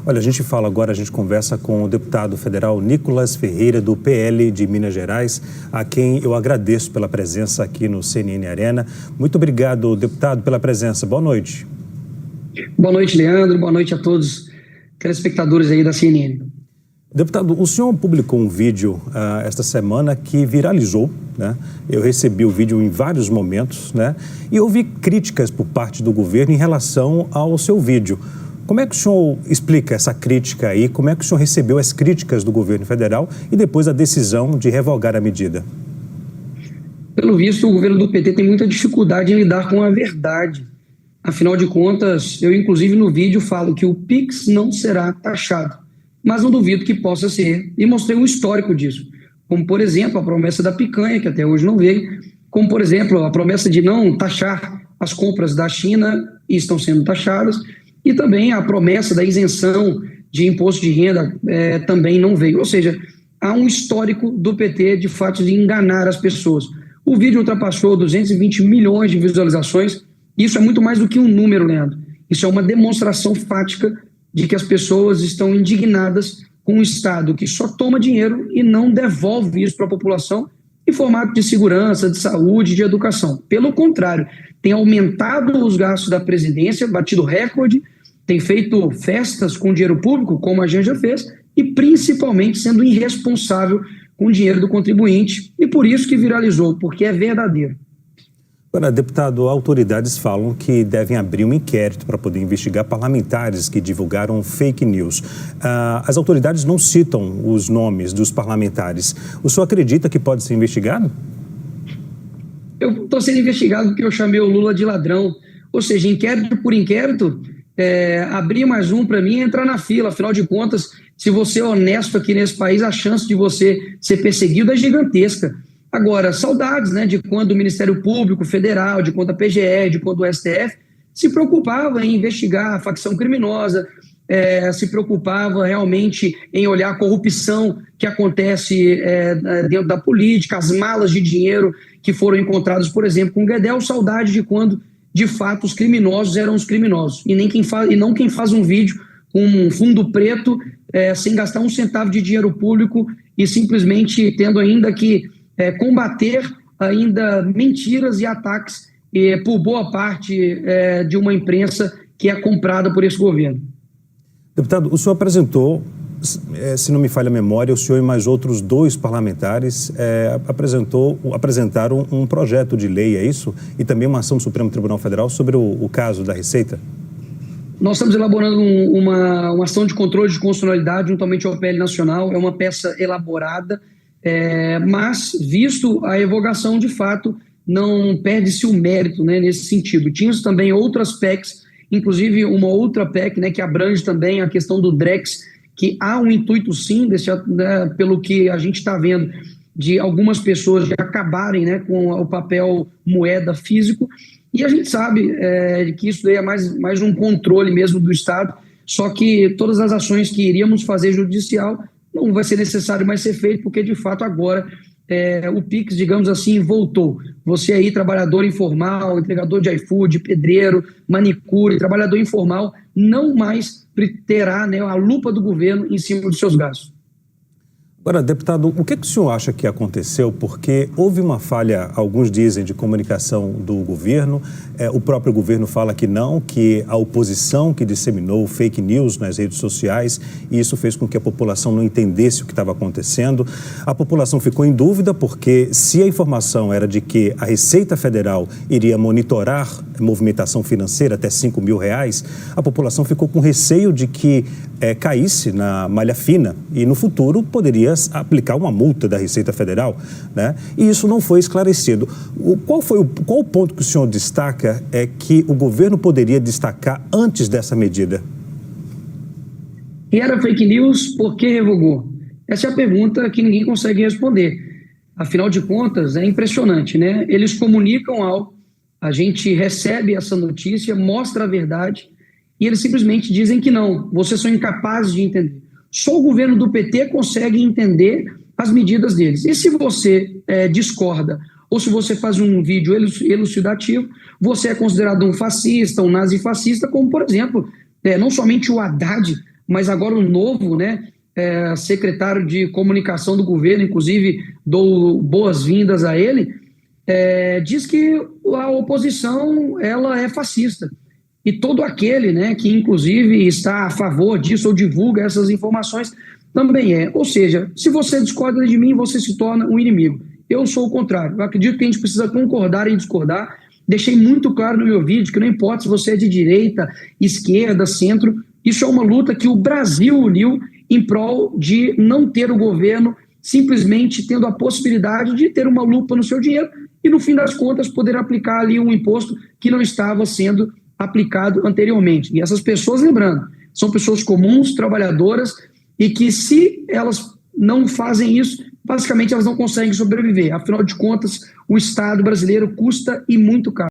Olha, a gente fala agora, a gente conversa com o deputado federal Nicolas Ferreira, do PL de Minas Gerais, a quem eu agradeço pela presença aqui no CNN Arena. Muito obrigado, deputado, pela presença. Boa noite. Boa noite, Leandro. Boa noite a todos os telespectadores aí da CNN. Deputado, o senhor publicou um vídeo esta semana que viralizou, né? Eu recebi o vídeo em vários momentos, né? E ouvi críticas por parte do governo em relação ao seu vídeo. Como é que o senhor explica essa crítica aí? Como é que o senhor recebeu as críticas do governo federal e depois a decisão de revogar a medida? Pelo visto, o governo do PT tem muita dificuldade em lidar com a verdade. Afinal de contas, eu inclusive no vídeo falo que o PIX não será taxado, mas não duvido que possa ser, e mostrei um histórico disso, como por exemplo a promessa da picanha, que até hoje não veio, como por exemplo a promessa de não taxar as compras da China, e estão sendo taxadas, e também a promessa da isenção de imposto de renda também não veio. Ou seja, há um histórico do PT de fato de enganar as pessoas. O vídeo ultrapassou 220 milhões de visualizações. Isso é muito mais do que um número, Leandro. Isso é uma demonstração fática de que as pessoas estão indignadas com um Estado que só toma dinheiro e não devolve isso para a população em formato de segurança, de saúde, de educação. Pelo contrário, tem aumentado os gastos da presidência, batido recorde, tem feito festas com dinheiro público, como a Janja fez, e principalmente sendo irresponsável com o dinheiro do contribuinte. E por isso que viralizou, porque é verdadeiro. Agora, deputado, autoridades falam que devem abrir um inquérito para poder investigar parlamentares que divulgaram fake news. As autoridades não citam os nomes dos parlamentares. O senhor acredita que pode ser investigado? Eu estou sendo investigado porque eu chamei o Lula de ladrão. Ou seja, inquérito por inquérito, abrir mais um para mim é entrar na fila. Afinal de contas, se você é honesto aqui nesse país, a chance de você ser perseguido é gigantesca. Agora, saudades, né, de quando o Ministério Público Federal, de quando a PGE, de quando o STF se preocupava em investigar a facção criminosa, se preocupava realmente em olhar a corrupção que acontece dentro da política, as malas de dinheiro que foram encontradas, por exemplo, com o Guedel. Saudade de quando, de fato, os criminosos eram os criminosos e não quem faz um vídeo com um fundo preto sem gastar um centavo de dinheiro público e simplesmente tendo ainda que combater ainda mentiras e ataques por boa parte de uma imprensa que é comprada por esse governo. Deputado, o senhor apresentou, se não me falha a memória, o senhor e mais outros 2 parlamentares apresentaram um projeto de lei, é isso? E também uma ação do Supremo Tribunal Federal sobre o caso da Receita? Nós estamos elaborando uma ação de controle de constitucionalidade juntamente ao PL Nacional. É uma peça elaborada, mas, visto a revogação, de fato, não perde-se o mérito, né, nesse sentido. Tínhamos também outras PECs, inclusive uma outra PEC, né, que abrange também a questão do Drex, que há um intuito, sim, pelo que a gente está vendo, de algumas pessoas já acabarem, né, com o papel moeda físico, e a gente sabe que isso daí é mais um controle mesmo do Estado, só que todas as ações que iríamos fazer judicial não vai ser necessário mais ser feito, porque de fato agora o PIX, digamos assim, voltou. Você aí, trabalhador informal, entregador de iFood, pedreiro, manicure, trabalhador informal, não mais terá, né, a lupa do governo em cima dos seus gastos. Agora, deputado, o que o senhor acha que aconteceu? Porque houve uma falha, alguns dizem, de comunicação do governo. O próprio governo fala que não, que a oposição que disseminou fake news nas redes sociais, e isso fez com que a população não entendesse o que estava acontecendo. A população ficou em dúvida porque se a informação era de que a Receita Federal iria monitorar a movimentação financeira até R$5 mil, a população ficou com receio de que caísse na malha fina e no futuro poderia aplicar uma multa da Receita Federal, né? E isso não foi esclarecido. Qual o ponto que o senhor destaca que o governo poderia destacar antes dessa medida? E era fake news, por que revogou? Essa é a pergunta que ninguém consegue responder. Afinal de contas, é impressionante, né? Eles comunicam algo, a gente recebe essa notícia, mostra a verdade, e eles simplesmente dizem que não, vocês são incapazes de entender. Só o governo do PT consegue entender as medidas deles. E se você discorda, ou se você faz um vídeo elucidativo, você é considerado um fascista, um nazifascista, como, por exemplo, não somente o Haddad, mas agora o novo, né, secretário de comunicação do governo, inclusive dou boas-vindas a ele, diz que a oposição ela é fascista. E todo aquele, né, que inclusive está a favor disso ou divulga essas informações também é. Ou seja, se você discorda de mim, você se torna um inimigo. Eu sou o contrário. Eu acredito que a gente precisa concordar e discordar. Deixei muito claro no meu vídeo que não importa se você é de direita, esquerda, centro, isso é uma luta que o Brasil uniu em prol de não ter o governo simplesmente tendo a possibilidade de ter uma lupa no seu dinheiro e, no fim das contas, poder aplicar ali um imposto que não estava sendo aplicado anteriormente. E essas pessoas, lembrando, são pessoas comuns, trabalhadoras, e que se elas não fazem isso, basicamente elas não conseguem sobreviver. Afinal de contas, o Estado brasileiro custa e muito caro.